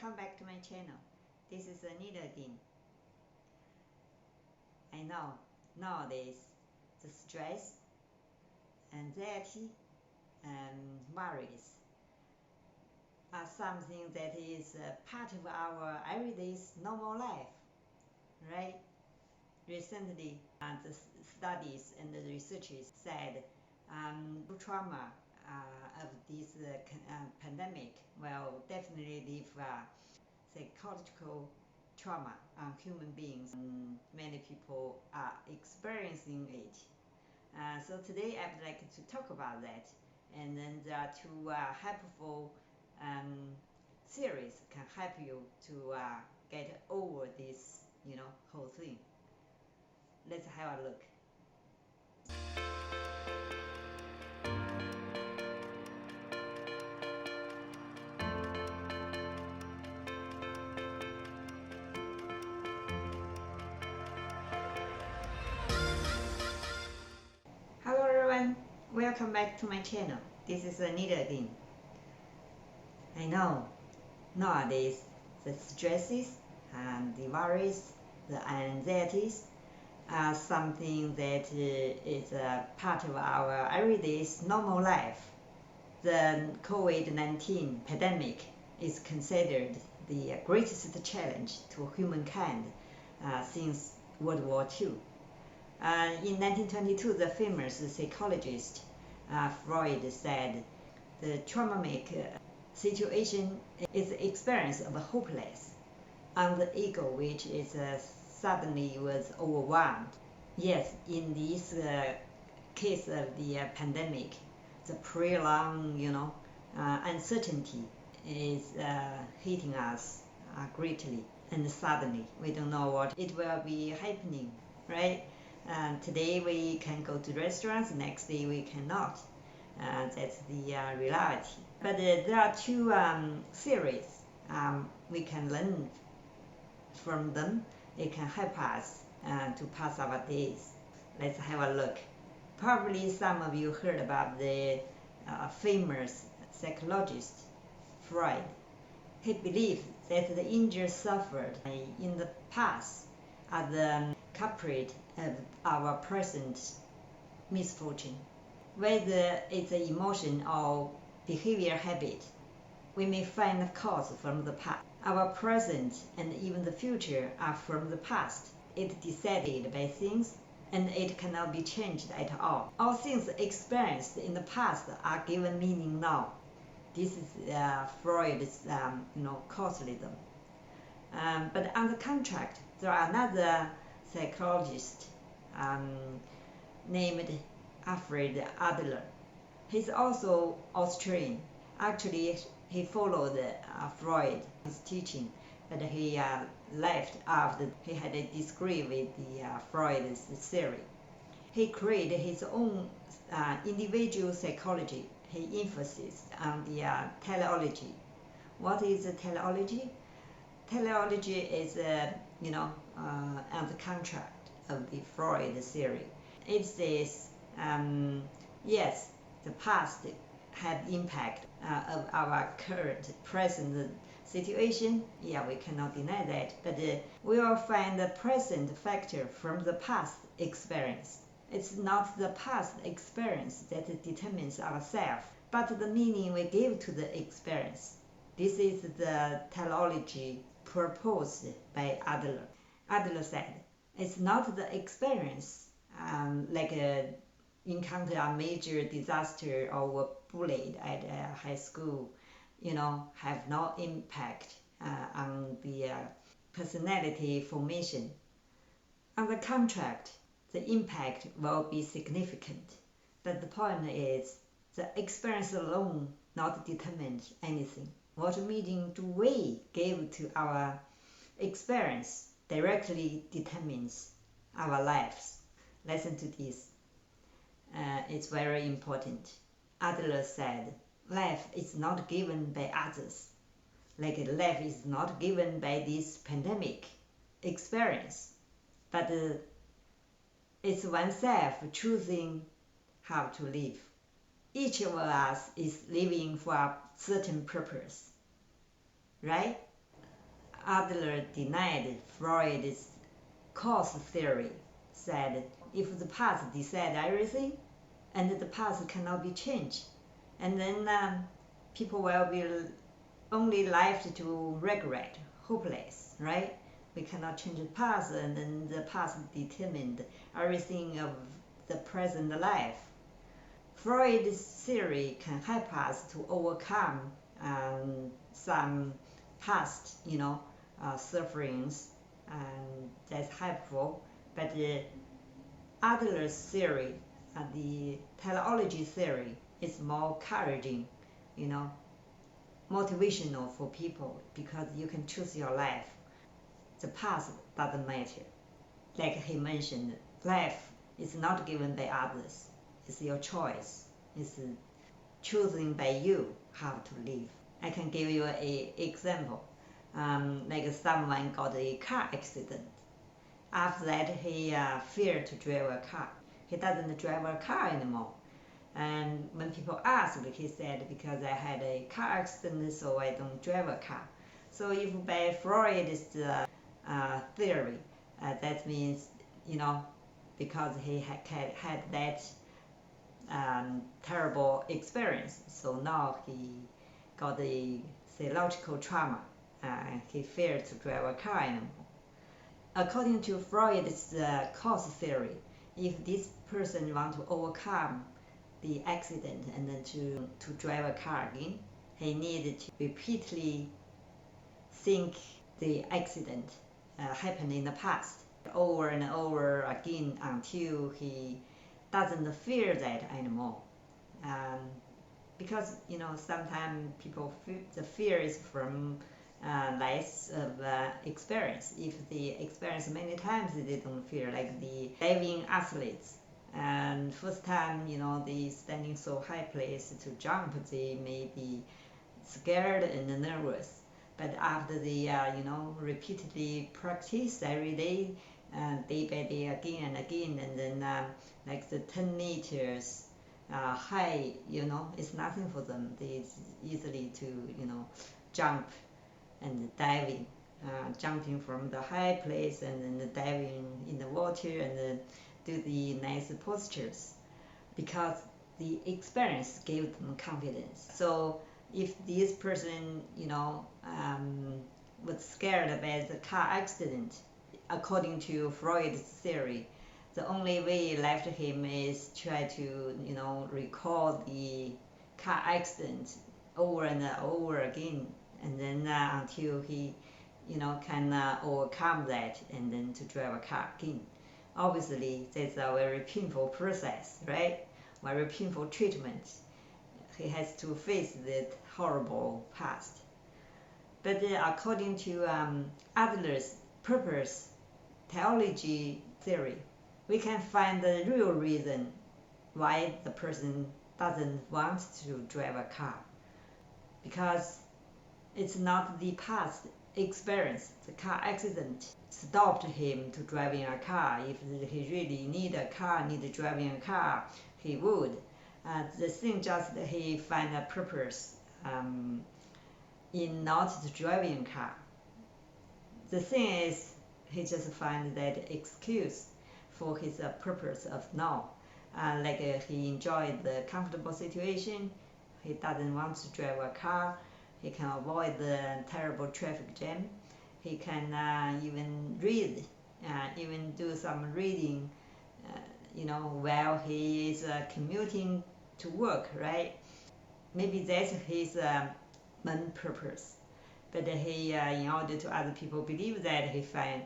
Welcome back to my channel. This is Anita again. I know nowadays the stress, anxiety, and worries are something that is a part of our everyday normal life, right? Recently, the studies and the researchers said trauma of this pandemic will definitely leave psychological trauma on human beings. Many people are experiencing it. So today I would like to talk about that. And then there are two helpful series can help you to get over this, whole thing. Let's have a look. Hello everyone, welcome back to my channel. This is Anita again. I know nowadays the stresses and the worries, the anxieties are something that is a part of our everyday normal life. The COVID-19 pandemic is considered the greatest challenge to humankind since World War II. In 1922, the famous psychologist Freud said the traumatic situation is the experience of hopelessness on the ego, which is suddenly was overwhelmed. Yes, in this case of the pandemic, the prolonged, uncertainty is hitting us greatly, and suddenly we don't know what it will be happening, right? Today we can go to restaurants, next day we cannot. That's the reality. But there are two series we can learn from them. It can help us to pass our days. Let's have a look. Probably some of you heard about the famous psychologist Freud. He believed that the injuries suffered in the past are the culprit of our present misfortune. Whether it's an emotion or behavior habit, we may find the cause from the past. Our present and even the future are from the past. It is decided by things, and it cannot be changed at all. All things experienced in the past are given meaning now. This is Freud's causalism. But on the contrary, there are another psychologist named Alfred Adler. He's also Austrian. Actually, he followed Freud's teaching, but he left after he had a disagree with the Freud's theory. He created his own individual psychology. He emphasized on the teleology. What is the teleology? Teleology is, on the contract of the Freud theory. It says, yes, the past had impact of our current, present situation. Yeah, we cannot deny that. But we will find the present factor from the past experience. It's not the past experience that determines ourselves, but the meaning we give to the experience. This is the teleology proposed by Adler. Adler said, it's not the experience, like encounter a major disaster or were bullied at high school, have no impact on the personality formation. On the contrary, the impact will be significant. But the point is, the experience alone not determines anything. What meaning do we give to our experience directly determines our lives. Listen to this. It's very important. Adler said, life is not given by others. Like life is not given by this pandemic experience. But it's oneself choosing how to live. Each of us is living for a certain purpose. Right? Adler denied Freud's cause theory, said if the past decides everything, and the past cannot be changed, and then people will be only left to regret, hopeless, right? We cannot change the past, and then the past determined everything of the present life. Freud's theory can help us to overcome some past, sufferings, and that's helpful. But Adler's theory, the teleology theory, is more encouraging, motivational for people because you can choose your life. The past doesn't matter. Like he mentioned, life is not given by others. It's your choice. It's choosing by you how to live. I can give you an example. Like someone got a car accident. After that, he feared to drive a car. He doesn't drive a car anymore. And when people asked, he said, because I had a car accident, so I don't drive a car. So if by Freud's theory, that means, because he had that terrible experience, so now he got a phycological trauma. He feared to drive a car anymore. According to Freud's cause theory, if this person wants to overcome the accident and then to drive a car again, he needed to repeatedly think the accident happened in the past over and over again until he doesn't fear that anymore. Because sometimes people feel the fear is from less of experience. If they experience many times, they don't fear, like the diving athletes. And first time, they standing so high place to jump, they may be scared and nervous. But after they, repeatedly practice every day, day by day, again and again, and then like the 10 meters high, it's nothing for them. They easily to, jump and diving, jumping from the high place and then diving in the water and then do the nice postures, because the experience gave them confidence. So if this person, was scared about the car accident, according to Freud's theory, the only way left him is try to, recall the car accident over and over again, and then until he, can overcome that and then to drive a car again. Obviously, that's a very painful process, right? Very painful treatment. He has to face that horrible past. But according to Adler's purpose teleology theory, we can find the real reason why the person doesn't want to drive a car. Because it's not the past experience, the car accident stopped him to driving a car. If he really need driving a car, he would. The thing just he find a purpose in not driving a car. The thing is, he just find that excuse for his purpose of now. Like he enjoyed the comfortable situation, he doesn't want to drive a car, he can avoid the terrible traffic jam, he can even read, even do some reading, while he is commuting to work, right? Maybe that's his main purpose. But he, in order to other people believe that, he find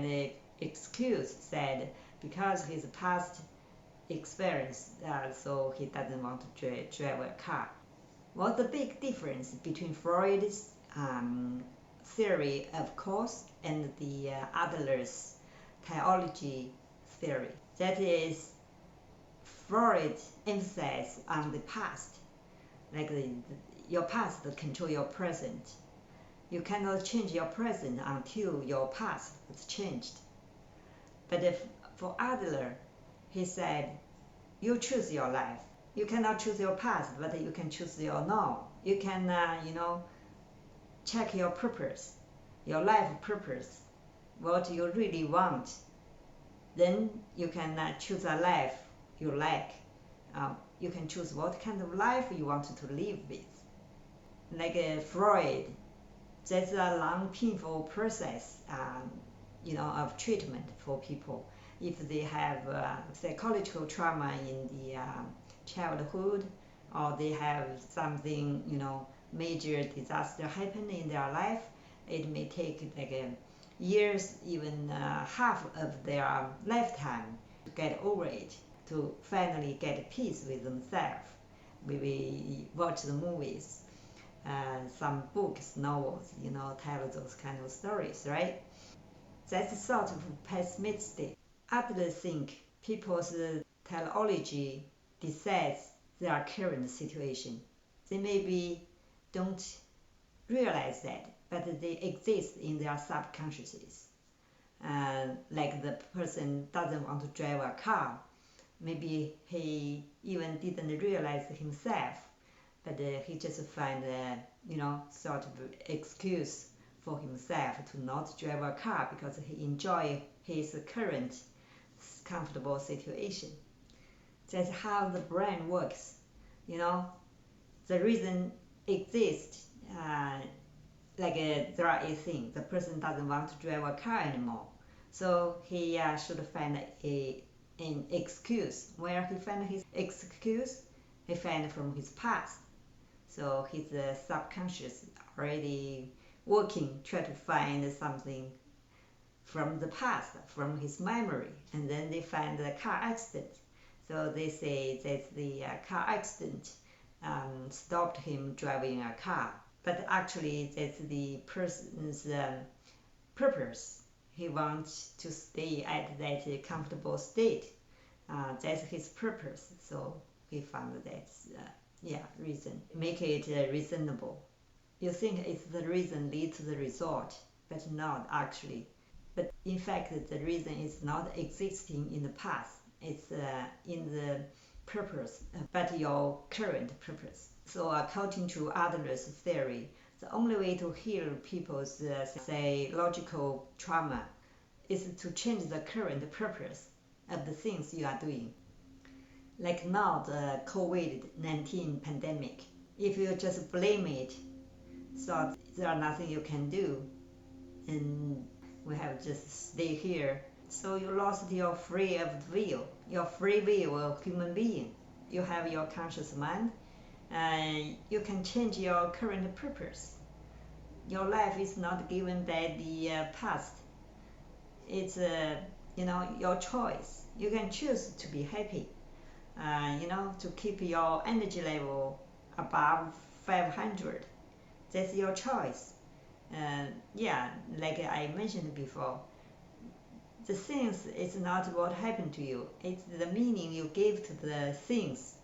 an excuse, said because his past experience, so he doesn't want to drive a car. What's the big difference between Freud's theory of cause and the Adler's teleology theory? That is, Freud emphasized on the past, like your past control your present. You cannot change your present until your past is changed. But for Adler, he said, you choose your life. You cannot choose your past, but you can choose your now. You can, check your purpose. your life purpose, what you really want, then you can choose a life you like. You can choose what kind of life you want to live with. Like Freud, that's a long, painful process, of treatment for people. If they have psychological trauma in the childhood, or they have something, major disaster happen in their life, it may take like years, even half of their lifetime to get over it, to finally get peace with themselves. We watch the movies, some books, novels, tell those kind of stories, right? That's sort of pessimistic. Adler think people's teleology decides their current situation. They maybe don't realize that, but they exist in their subconsciouses. Like the person doesn't want to drive a car. Maybe he even didn't realize himself, but he just find sort of excuse for himself to not drive a car because he enjoy his current comfortable situation. That's how the brain works. The reason exists. There are a thing, the person doesn't want to drive a car anymore, so he should find an excuse. Where he find his excuse, he find from his past. So his subconscious already working, try to find something from the past, from his memory, and then they find the car accident. So they say that the car accident stopped him driving a car, but actually that's the person's purpose. He wants to stay at that comfortable state. That's his purpose. So he found that reason. Make it reasonable. You think it's the reason leads to the result, but not actually. But in fact, the reason is not existing in the past. It's in the purpose, but your current purpose. So according to Adler's theory, the only way to heal people's psychological trauma is to change the current purpose of the things you are doing. Like now, the COVID-19 pandemic. If you just blame it, so there's nothing you can do, and we have just stay here. So you lost your free will, your free will of human being. You have your conscious mind, and you can change your current purpose. Your life is not given by the past. It's your choice. You can choose to be happy. To keep your energy level above 500. That's your choice. Like I mentioned before, the things is not what happened to you. It's the meaning you give to the things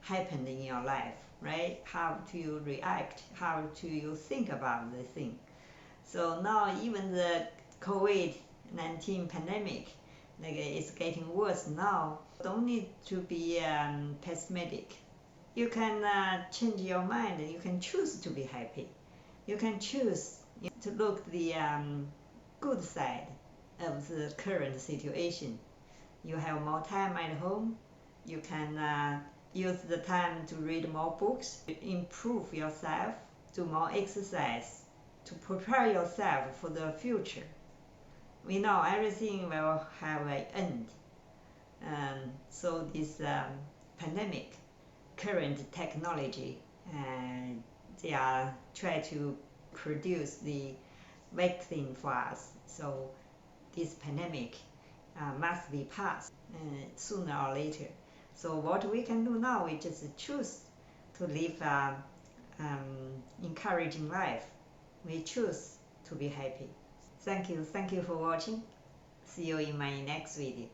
happened in your life, right? How do you react? How do you think about the thing? So now even the COVID-19 pandemic, it's getting worse now. Don't need to be pessimistic. You can change your mind. You can choose to be happy. You can choose to look the good side of the current situation. You have more time at home. You can use the time to read more books, improve yourself, do more exercise, to prepare yourself for the future. We know everything will have an end. So this pandemic, current technology, they are trying to produce the vaccine for us. So this pandemic must be passed sooner or later. So what we can do now is just choose to live encouraging life. We choose to be happy. Thank you for watching. See you in my next video.